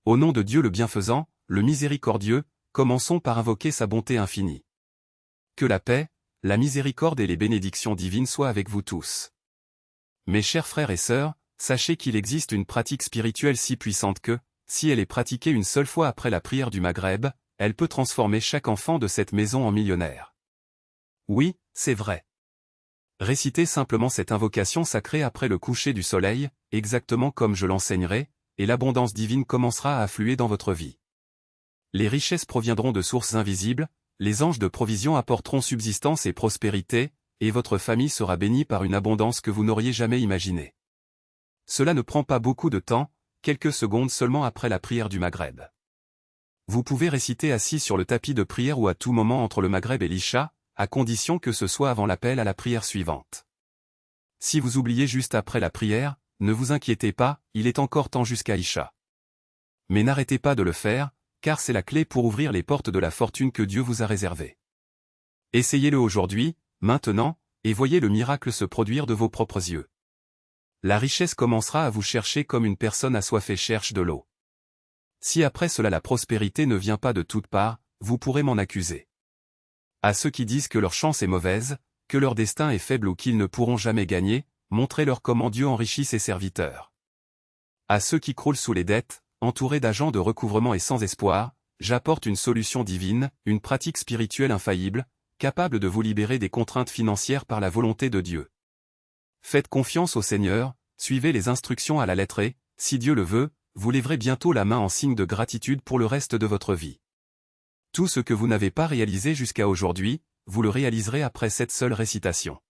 Au nom de Dieu le bienfaisant, le miséricordieux, commençons par invoquer sa bonté infinie. Que la paix, la miséricorde et les bénédictions divines soient avec vous tous. Mes chers frères et sœurs, sachez qu'il existe une pratique spirituelle si puissante que, si elle est pratiquée une seule fois après la prière du Maghreb, elle peut transformer chaque enfant de cette maison en millionnaire. Oui, c'est vrai. Récitez simplement cette invocation sacrée après le coucher du soleil, exactement comme je l'enseignerai, et l'abondance divine commencera à affluer dans votre vie. Les richesses proviendront de sources invisibles, les anges de provision apporteront subsistance et prospérité, et votre famille sera bénie par une abondance que vous n'auriez jamais imaginée. Cela ne prend pas beaucoup de temps, quelques secondes seulement après la prière du Maghreb. Vous pouvez réciter assis sur le tapis de prière ou à tout moment entre le Maghreb et l'Isha, à condition que ce soit avant l'appel à la prière suivante. Si vous oubliez juste après la prière, ne vous inquiétez pas, il est encore temps jusqu'à Isha. Mais n'arrêtez pas de le faire, car c'est la clé pour ouvrir les portes de la fortune que Dieu vous a réservées. Essayez-le aujourd'hui, maintenant, et voyez le miracle se produire de vos propres yeux. La richesse commencera à vous chercher comme une personne assoiffée cherche de l'eau. Si après cela la prospérité ne vient pas de toutes parts, vous pourrez m'en accuser. À ceux qui disent que leur chance est mauvaise, que leur destin est faible ou qu'ils ne pourront jamais gagner, montrez-leur comment Dieu enrichit ses serviteurs. À ceux qui croulent sous les dettes, entourés d'agents de recouvrement et sans espoir, j'apporte une solution divine, une pratique spirituelle infaillible, capable de vous libérer des contraintes financières par la volonté de Dieu. Faites confiance au Seigneur, suivez les instructions à la lettre et, si Dieu le veut, vous lèverez bientôt la main en signe de gratitude pour le reste de votre vie. Tout ce que vous n'avez pas réalisé jusqu'à aujourd'hui, vous le réaliserez après cette seule récitation.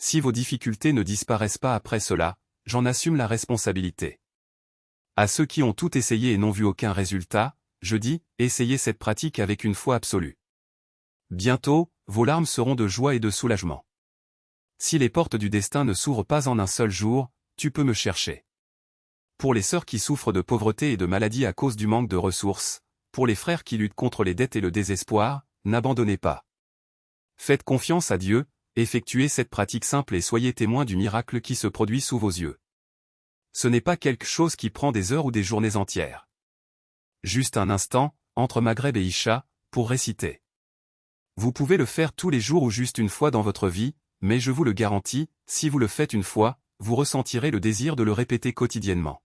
Si vos difficultés ne disparaissent pas après cela, j'en assume la responsabilité. À ceux qui ont tout essayé et n'ont vu aucun résultat, je dis, essayez cette pratique avec une foi absolue. Bientôt, vos larmes seront de joie et de soulagement. Si les portes du destin ne s'ouvrent pas en un seul jour, tu peux me chercher. Pour les sœurs qui souffrent de pauvreté et de maladie à cause du manque de ressources, pour les frères qui luttent contre les dettes et le désespoir, n'abandonnez pas. Faites confiance à Dieu, effectuez cette pratique simple et soyez témoins du miracle qui se produit sous vos yeux. Ce n'est pas quelque chose qui prend des heures ou des journées entières. Juste un instant, entre Maghreb et Isha, pour réciter. Vous pouvez le faire tous les jours ou juste une fois dans votre vie, mais je vous le garantis, si vous le faites une fois, vous ressentirez le désir de le répéter quotidiennement.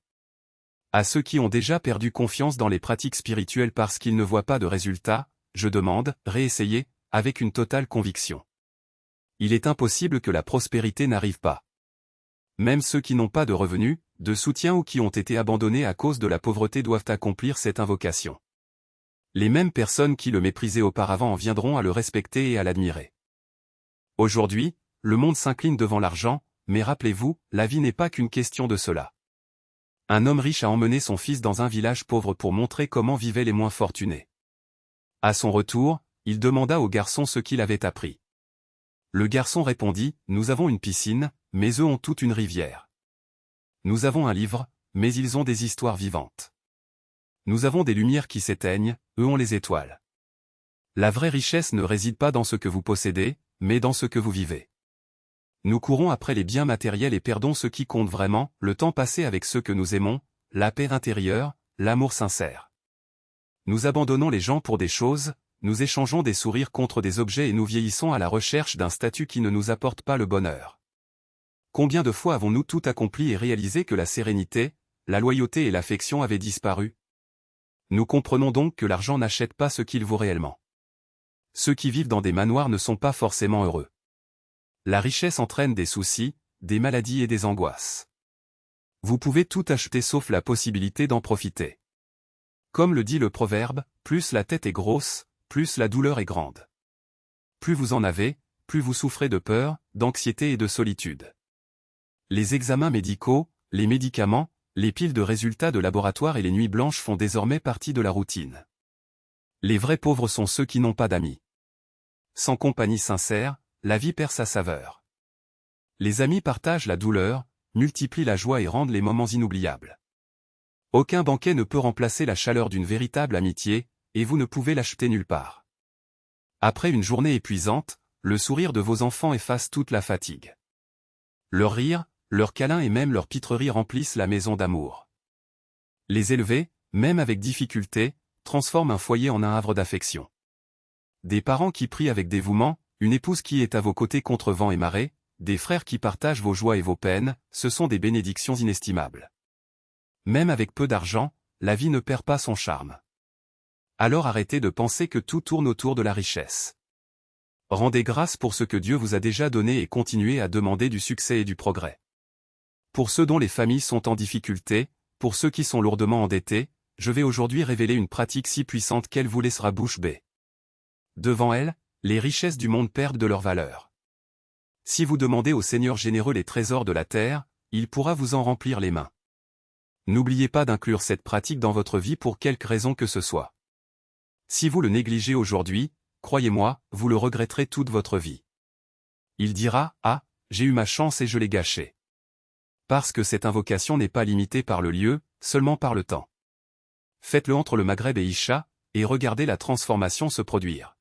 À ceux qui ont déjà perdu confiance dans les pratiques spirituelles parce qu'ils ne voient pas de résultats, je demande, réessayez, avec une totale conviction. Il est impossible que la prospérité n'arrive pas. Même ceux qui n'ont pas de revenus, de soutien ou qui ont été abandonnés à cause de la pauvreté doivent accomplir cette invocation. Les mêmes personnes qui le méprisaient auparavant en viendront à le respecter et à l'admirer. Aujourd'hui, le monde s'incline devant l'argent, mais rappelez-vous, la vie n'est pas qu'une question de cela. Un homme riche a emmené son fils dans un village pauvre pour montrer comment vivaient les moins fortunés. À son retour, il demanda au garçon ce qu'il avait appris. Le garçon répondit, « Nous avons une piscine, mais eux ont toute une rivière. Nous avons un livre, mais ils ont des histoires vivantes. Nous avons des lumières qui s'éteignent, eux ont les étoiles. La vraie richesse ne réside pas dans ce que vous possédez, mais dans ce que vous vivez. Nous courons après les biens matériels et perdons ce qui compte vraiment, le temps passé avec ceux que nous aimons, la paix intérieure, l'amour sincère. Nous abandonnons les gens pour des choses, nous échangeons des sourires contre des objets et nous vieillissons à la recherche d'un statut qui ne nous apporte pas le bonheur. Combien de fois avons-nous tout accompli et réalisé que la sérénité, la loyauté et l'affection avaient disparu? Nous comprenons donc que l'argent n'achète pas ce qu'il vaut réellement. Ceux qui vivent dans des manoirs ne sont pas forcément heureux. La richesse entraîne des soucis, des maladies et des angoisses. Vous pouvez tout acheter sauf la possibilité d'en profiter. Comme le dit le proverbe, plus la tête est grosse, plus la douleur est grande. Plus vous en avez, plus vous souffrez de peur, d'anxiété et de solitude. Les examens médicaux, les médicaments, les piles de résultats de laboratoire et les nuits blanches font désormais partie de la routine. Les vrais pauvres sont ceux qui n'ont pas d'amis. Sans compagnie sincère, la vie perd sa saveur. Les amis partagent la douleur, multiplient la joie et rendent les moments inoubliables. Aucun banquet ne peut remplacer la chaleur d'une véritable amitié, et vous ne pouvez l'acheter nulle part. Après une journée épuisante, le sourire de vos enfants efface toute la fatigue. Leur rire, leurs câlins et même leurs pitreries remplissent la maison d'amour. Les élever, même avec difficulté, transforment un foyer en un havre d'affection. Des parents qui prient avec dévouement, une épouse qui est à vos côtés contre vent et marée, des frères qui partagent vos joies et vos peines, ce sont des bénédictions inestimables. Même avec peu d'argent, la vie ne perd pas son charme. Alors arrêtez de penser que tout tourne autour de la richesse. Rendez grâce pour ce que Dieu vous a déjà donné et continuez à demander du succès et du progrès. Pour ceux dont les familles sont en difficulté, pour ceux qui sont lourdement endettés, je vais aujourd'hui révéler une pratique si puissante qu'elle vous laissera bouche bée. Devant elle, les richesses du monde perdent de leur valeur. Si vous demandez au Seigneur généreux les trésors de la terre, il pourra vous en remplir les mains. N'oubliez pas d'inclure cette pratique dans votre vie pour quelque raison que ce soit. Si vous le négligez aujourd'hui, croyez-moi, vous le regretterez toute votre vie. Il dira, « Ah, j'ai eu ma chance et je l'ai gâchée. » Parce que cette invocation n'est pas limitée par le lieu, seulement par le temps. Faites-le entre le Maghreb et Isha, et regardez la transformation se produire.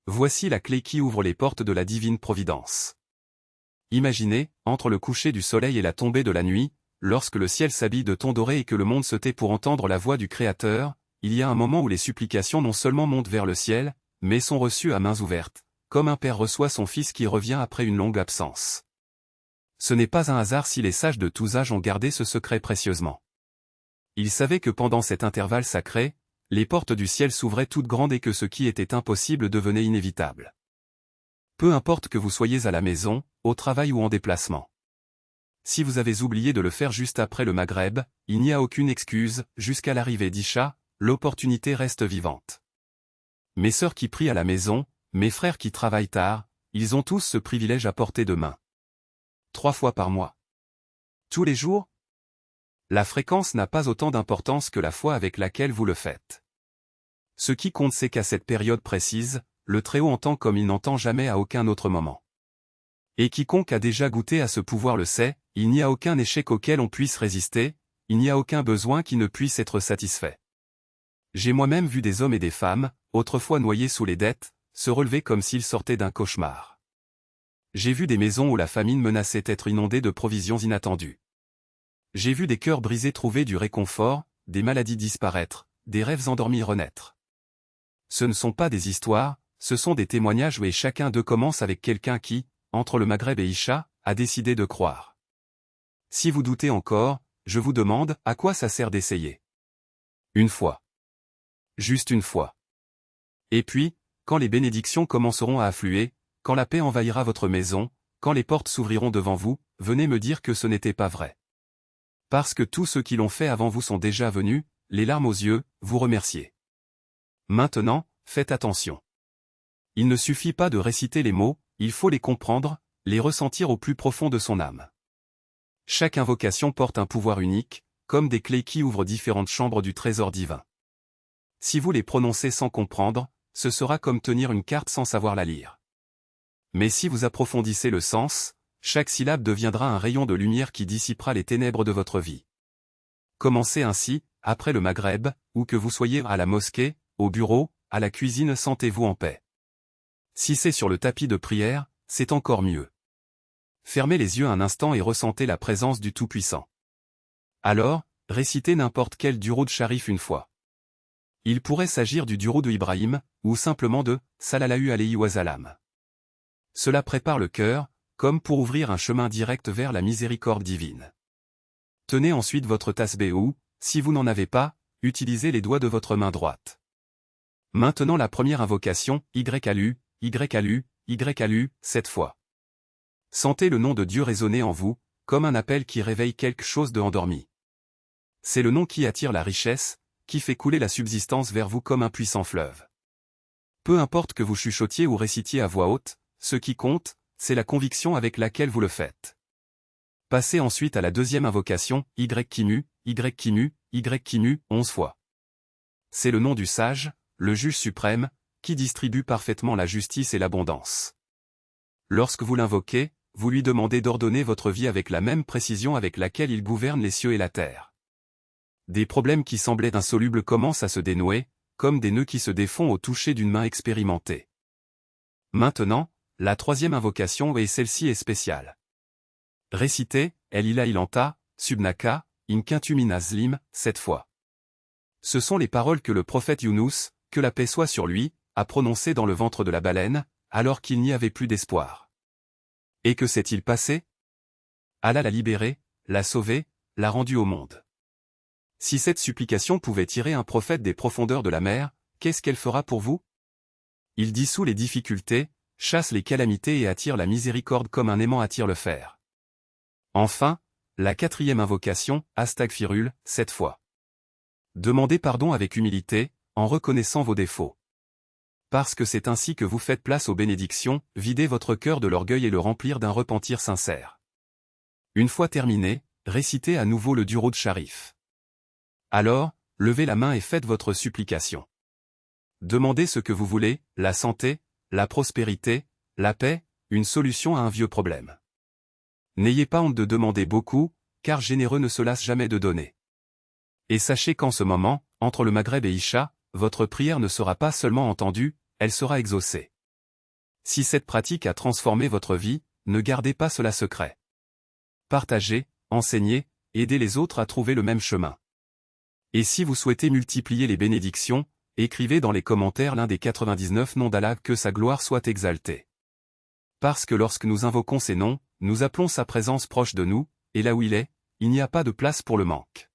Voici la clé qui ouvre les portes de la divine providence. Imaginez, entre le coucher du soleil et la tombée de la nuit, lorsque le ciel s'habille de tons dorés et que le monde se tait pour entendre la voix du Créateur, il y a un moment où les supplications non seulement montent vers le ciel, mais sont reçues à mains ouvertes, comme un père reçoit son fils qui revient après une longue absence. Ce n'est pas un hasard si les sages de tous âges ont gardé ce secret précieusement. Ils savaient que pendant cet intervalle sacré, les portes du ciel s'ouvraient toutes grandes et que ce qui était impossible devenait inévitable. Peu importe que vous soyez à la maison, au travail ou en déplacement. Si vous avez oublié de le faire juste après le Maghreb, il n'y a aucune excuse, jusqu'à l'arrivée d'Isha, l'opportunité reste vivante. Mes sœurs qui prient à la maison, mes frères qui travaillent tard, ils ont tous ce privilège à portée de main. 3 fois par mois. Tous les jours? La fréquence n'a pas autant d'importance que la foi avec laquelle vous le faites. Ce qui compte c'est qu'à cette période précise, le Très-Haut entend comme il n'entend jamais à aucun autre moment. Et quiconque a déjà goûté à ce pouvoir le sait, il n'y a aucun échec auquel on puisse résister, il n'y a aucun besoin qui ne puisse être satisfait. J'ai moi-même vu des hommes et des femmes, autrefois noyés sous les dettes, se relever comme s'ils sortaient d'un cauchemar. J'ai vu des maisons où la famine menaçait d'être inondée de provisions inattendues. J'ai vu des cœurs brisés trouver du réconfort, des maladies disparaître, des rêves endormis renaître. Ce ne sont pas des histoires, ce sont des témoignages où chacun d'eux commence avec quelqu'un qui, entre le Maghreb et Isha, a décidé de croire. Si vous doutez encore, je vous demande, à quoi ça sert d'essayer? Une fois. Juste une fois. Et puis, quand les bénédictions commenceront à affluer, quand la paix envahira votre maison, quand les portes s'ouvriront devant vous, venez me dire que ce n'était pas vrai. Parce que tous ceux qui l'ont fait avant vous sont déjà venus, les larmes aux yeux, vous remercier. Maintenant, faites attention. Il ne suffit pas de réciter les mots, il faut les comprendre, les ressentir au plus profond de son âme. Chaque invocation porte un pouvoir unique, comme des clés qui ouvrent différentes chambres du trésor divin. Si vous les prononcez sans comprendre, ce sera comme tenir une carte sans savoir la lire. Mais si vous approfondissez le sens, chaque syllabe deviendra un rayon de lumière qui dissipera les ténèbres de votre vie. Commencez ainsi, après le Maghreb, où que vous soyez à la mosquée, au bureau, à la cuisine, sentez-vous en paix. Si c'est sur le tapis de prière, c'est encore mieux. Fermez les yeux un instant et ressentez la présence du Tout-Puissant. Alors, récitez n'importe quel Duroud Sharif une fois. Il pourrait s'agir du Duroud Ibrahim, ou simplement de « Sallallahu alayhi wa sallam ». Cela prépare le cœur, comme pour ouvrir un chemin direct vers la miséricorde divine. Tenez ensuite votre tasbih ou, si vous n'en avez pas, utilisez les doigts de votre main droite. Maintenant la première invocation, YALU, YALU, YALU, 7 fois. Sentez le nom de Dieu résonner en vous, comme un appel qui réveille quelque chose de endormi. C'est le nom qui attire la richesse, qui fait couler la subsistance vers vous comme un puissant fleuve. Peu importe que vous chuchotiez ou récitiez à voix haute, ce qui compte, c'est la conviction avec laquelle vous le faites. Passez ensuite à la deuxième invocation, YKIMU, 11 fois. C'est le nom du sage, le juge suprême, qui distribue parfaitement la justice et l'abondance. Lorsque vous l'invoquez, vous lui demandez d'ordonner votre vie avec la même précision avec laquelle il gouverne les cieux et la terre. Des problèmes qui semblaient insolubles commencent à se dénouer, comme des nœuds qui se défont au toucher d'une main expérimentée. Maintenant, la troisième invocation et celle-ci est spéciale. Récitez, El Ila Ilanta, Subnaka, Inkintu Minazlim, 7 fois. Ce sont les paroles que le prophète Younous, que la paix soit sur lui, a prononcées dans le ventre de la baleine, alors qu'il n'y avait plus d'espoir. Et que s'est-il passé? Allah l'a libéré, l'a sauvé, l'a rendu au monde. Si cette supplication pouvait tirer un prophète des profondeurs de la mer, qu'est-ce qu'elle fera pour vous? Il dissout les difficultés, chasse les calamités et attire la miséricorde comme un aimant attire le fer. Enfin, la 4e invocation, Astaghfirul, 7 fois. Demandez pardon avec humilité, en reconnaissant vos défauts. Parce que c'est ainsi que vous faites place aux bénédictions, videz votre cœur de l'orgueil et le remplir d'un repentir sincère. Une fois terminé, récitez à nouveau le Durud Sharif. Alors, levez la main et faites votre supplication. Demandez ce que vous voulez, la santé, la prospérité, la paix, une solution à un vieux problème. N'ayez pas honte de demander beaucoup, car généreux ne se lasse jamais de donner. Et sachez qu'en ce moment, entre le Maghreb et Isha, votre prière ne sera pas seulement entendue, elle sera exaucée. Si cette pratique a transformé votre vie, ne gardez pas cela secret. Partagez, enseignez, aidez les autres à trouver le même chemin. Et si vous souhaitez multiplier les bénédictions, écrivez dans les commentaires l'un des 99 noms d'Allah, que sa gloire soit exaltée. Parce que lorsque nous invoquons ces noms, nous appelons sa présence proche de nous, et là où il est, il n'y a pas de place pour le manque.